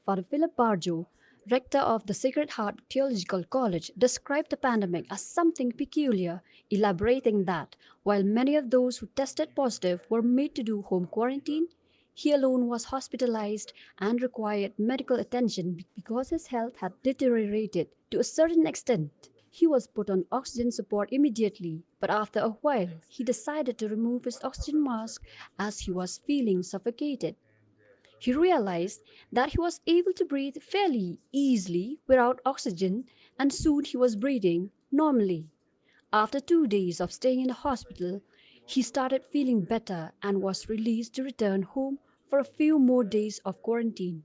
Father Philip Barjo, rector of the Sacred Heart Theological College, described the pandemic as something peculiar, elaborating that while many of those who tested positive were made to do home quarantine, he alone was hospitalized and required medical attention because his health had deteriorated to a certain extent. He was put on oxygen support immediately, but after a while, he decided to remove his oxygen mask as he was feeling suffocated. He realized that he was able to breathe fairly easily without oxygen, and soon he was breathing normally. After 2 days of staying in the hospital, he started feeling better and was released to return home for a few more days of quarantine.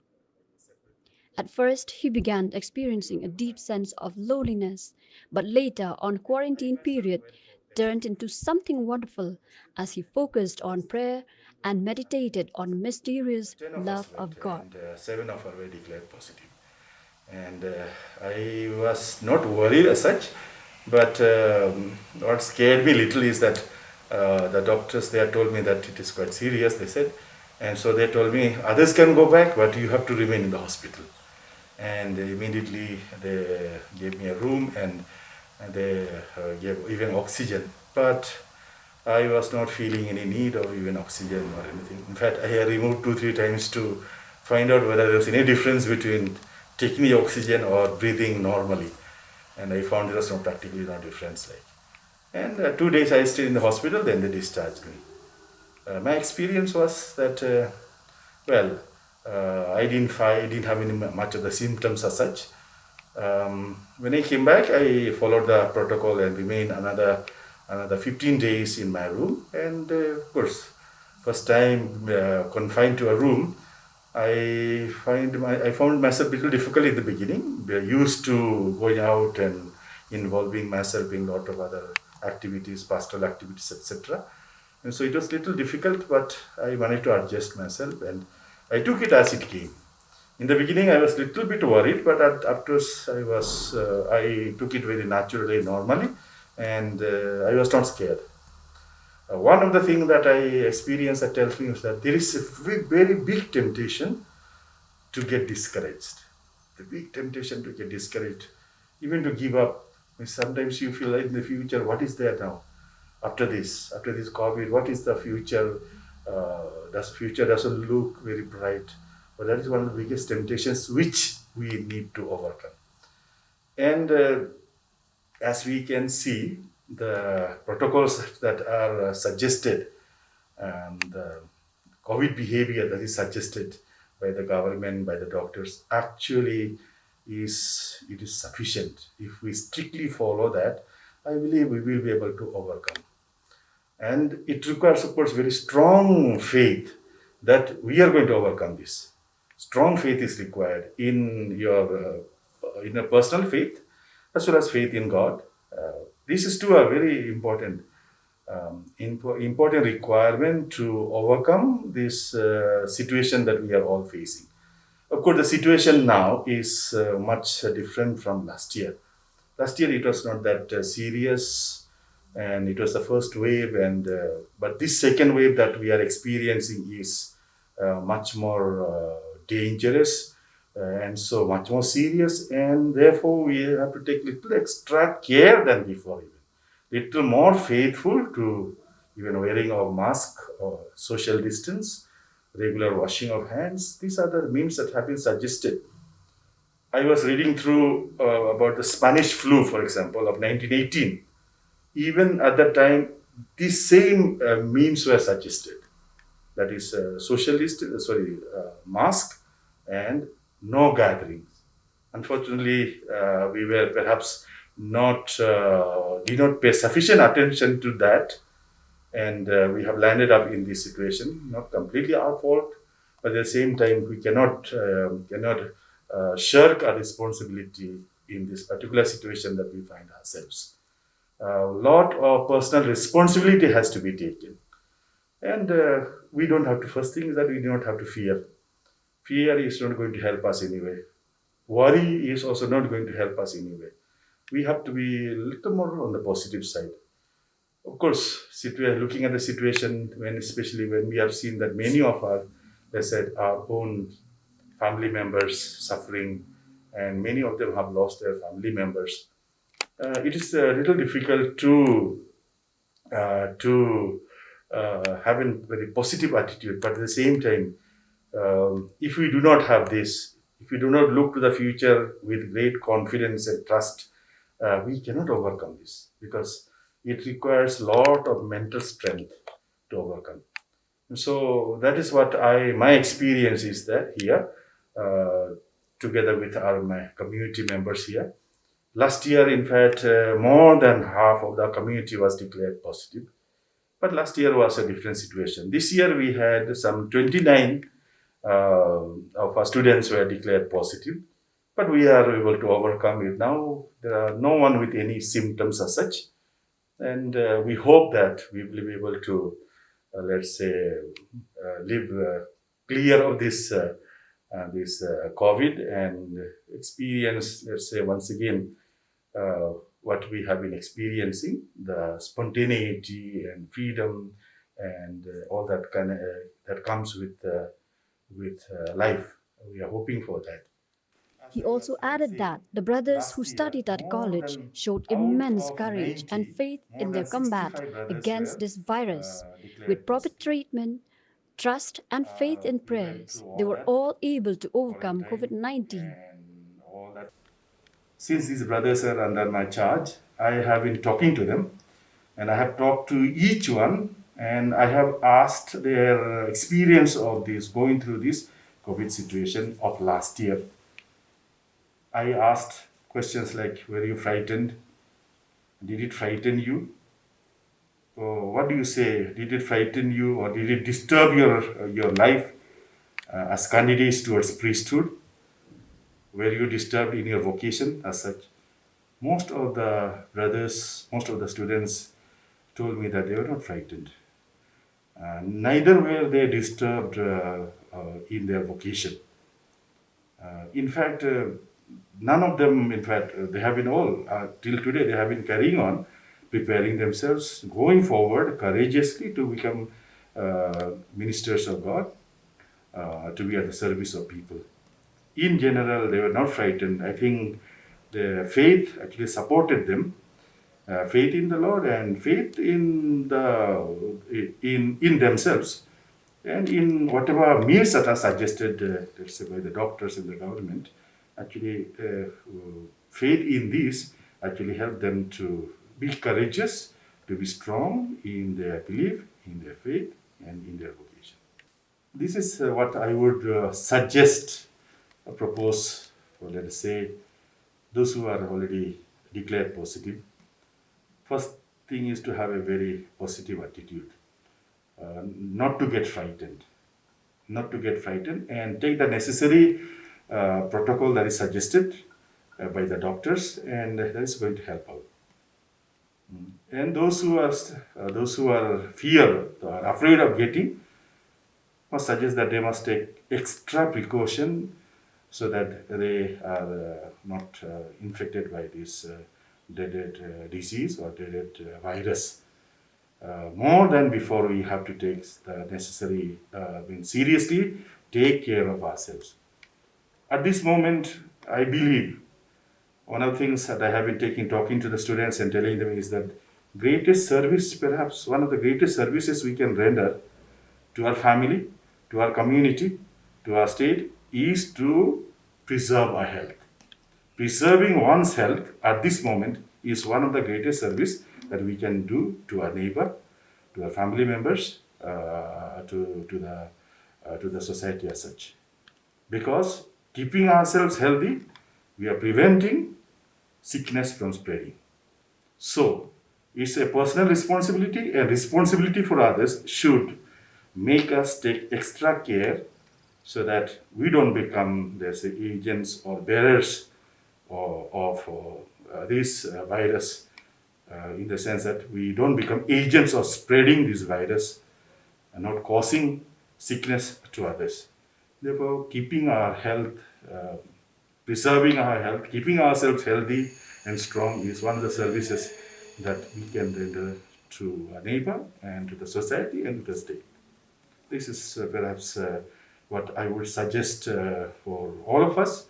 At first, he began experiencing a deep sense of loneliness, but later on quarantine period turned into something wonderful as he focused on prayer and meditated on the mysterious 10 of us love went of God. and 7 of us were declared positive. And I was not worried as such, but what scared me little is that the doctors there told me that it is quite serious, they said. And so they told me others can go back, but you have to remain in the hospital. And immediately they gave me a room and they gave even oxygen. But I was not feeling any need of even oxygen or anything. In fact, I removed 2-3 times to find out whether there was any difference between taking the oxygen or breathing normally. And I found there was no practically no difference. And 2 days I stayed in the hospital, then they discharged me. My experience was that, I didn't have any much of the symptoms as such. When I came back, I followed the protocol and remained another 15 days in my room. And of course, first time confined to a room, I found myself a little difficult in the beginning. We are used to going out and involving myself in a lot of other activities, pastoral activities, etc. And so it was a little difficult, but I managed to adjust myself and I took it as it came. In the beginning, I was a little bit worried, but afterwards, I took it very naturally, normally, and I was not scared. One of the things that I experienced that tells me is that there is a very big temptation to get discouraged. The big temptation to get discouraged, even to give up. Sometimes you feel like in the future, what is there now? After this COVID, what is the future? Future doesn't look very bright. But that is one of the biggest temptations which we need to overcome. And as we can see, the protocols that are suggested and the COVID behavior that is suggested by the government, by the doctors, actually it is sufficient. If we strictly follow that, I believe we will be able to overcome. And it requires, of course, very strong faith that we are going to overcome this. Strong faith is required in a personal faith as well as faith in God. These two are very important requirement to overcome this situation that we are all facing. Of course, the situation now is much different from last year. Last year it was not that serious, and it was the first wave. And but this second wave that we are experiencing is much more dangerous and so much more serious, and therefore we have to take little extra care than before, even little more faithful to even wearing of mask or social distance, regular washing of hands. These are the means that have been suggested. I was reading through about the Spanish flu, for example, of 1918. Even at that time, these same means were suggested. That is, mask and no gatherings. Unfortunately, we were perhaps not did not pay sufficient attention to that, and we have landed up in this situation. Not completely our fault, but at the same time, we cannot shirk our responsibility in this particular situation that we find ourselves. A lot of personal responsibility has to be taken, and we don't have to. First thing is that we do not have to fear. Fear is not going to help us anyway. Worry is also not going to help us anyway. We have to be a little more on the positive side. Of course, looking at the situation, especially when we have seen that many of our, let's say, our own family members suffering, and many of them have lost their family members. It is a little difficult to have a very positive attitude, but at the same time, if we do not have this, if we do not look to the future with great confidence and trust, we cannot overcome this because it requires a lot of mental strength to overcome. So that is what my experience is that here, uh, together with my community members here. Last year, in fact, more than half of the community was declared positive. But last year was a different situation. This year we had some 29 of our students were declared positive, but we are able to overcome it. Now there are no one with any symptoms as such, and we hope that we will be able to, let's say, live clear of this COVID and experience, let's say, once again uh, what we have been experiencing, the spontaneity and freedom and all that kind of that comes with life. We are hoping for that. As He well also as, let's added say, that the brothers who last year, studied at more college than showed out immense of courage and 90, faith more in their than combat 65 brothers against were this virus. With declared proper positive. treatment, trust, and faith in We went prayers, through they all were that all able to overcome quarantine COVID 19. and all that. Since these brothers are under my charge, I have been talking to them, and I have talked to each one, and I have asked their experience of this going through this COVID situation of last year. I asked questions like, "Were you frightened? Did it frighten you? Or what do you say? Did it frighten you, or did it disturb your life as candidates towards priesthood? Were you disturbed in your vocation as such?" Most of the brothers, most of the students told me that they were not frightened. Neither were they disturbed in their vocation. In fact, none of them, in fact, they have been all, till today, they have been carrying on, preparing themselves, going forward courageously to become ministers of God, to be at the service of people. In general, they were not frightened. I think the faith actually supported them, faith in the Lord and faith in themselves and in whatever meals that are suggested, let's say by the doctors and the government. Actually, faith in this actually helped them to be courageous, to be strong in their belief, in their faith, and in their vocation. This is what I would suggest, propose, or let us say, those who are already declared positive. First thing is to have a very positive attitude, not to get frightened, not to get frightened, and take the necessary protocol that is suggested by the doctors, and that is going to help out. And those who are fear, are afraid of getting, must suggest that they must take extra precaution so that they are not infected by this dreaded disease or dreaded virus. More than before, we have to take the necessary, seriously, take care of ourselves. At this moment, I believe one of the things that I have been talking to the students and telling them is that greatest service, perhaps one of the greatest services we can render to our family, to our community, to our state, is to preserve our health. Preserving one's health at this moment is one of the greatest service that we can do to our neighbor, to our family members, to the society as such. Because keeping ourselves healthy, we are preventing sickness from spreading. So, it's a personal responsibility, and responsibility for others should make us take extra care so that we don't become, let's say, agents or bearers of this virus, in the sense that we don't become agents of spreading this virus and not causing sickness to others. Therefore, keeping our health, uh, preserving our health, keeping ourselves healthy and strong is one of the services that we can render to our neighbor and to the society and to the state. This is perhaps what I would suggest for all of us,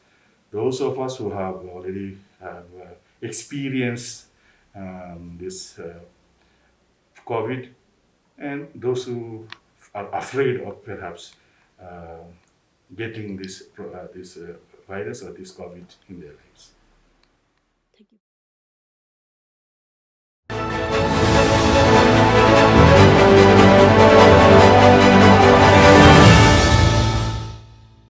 those of us who have already have experienced this COVID, and those who are afraid of perhaps uh, getting this virus or this COVID in their lives.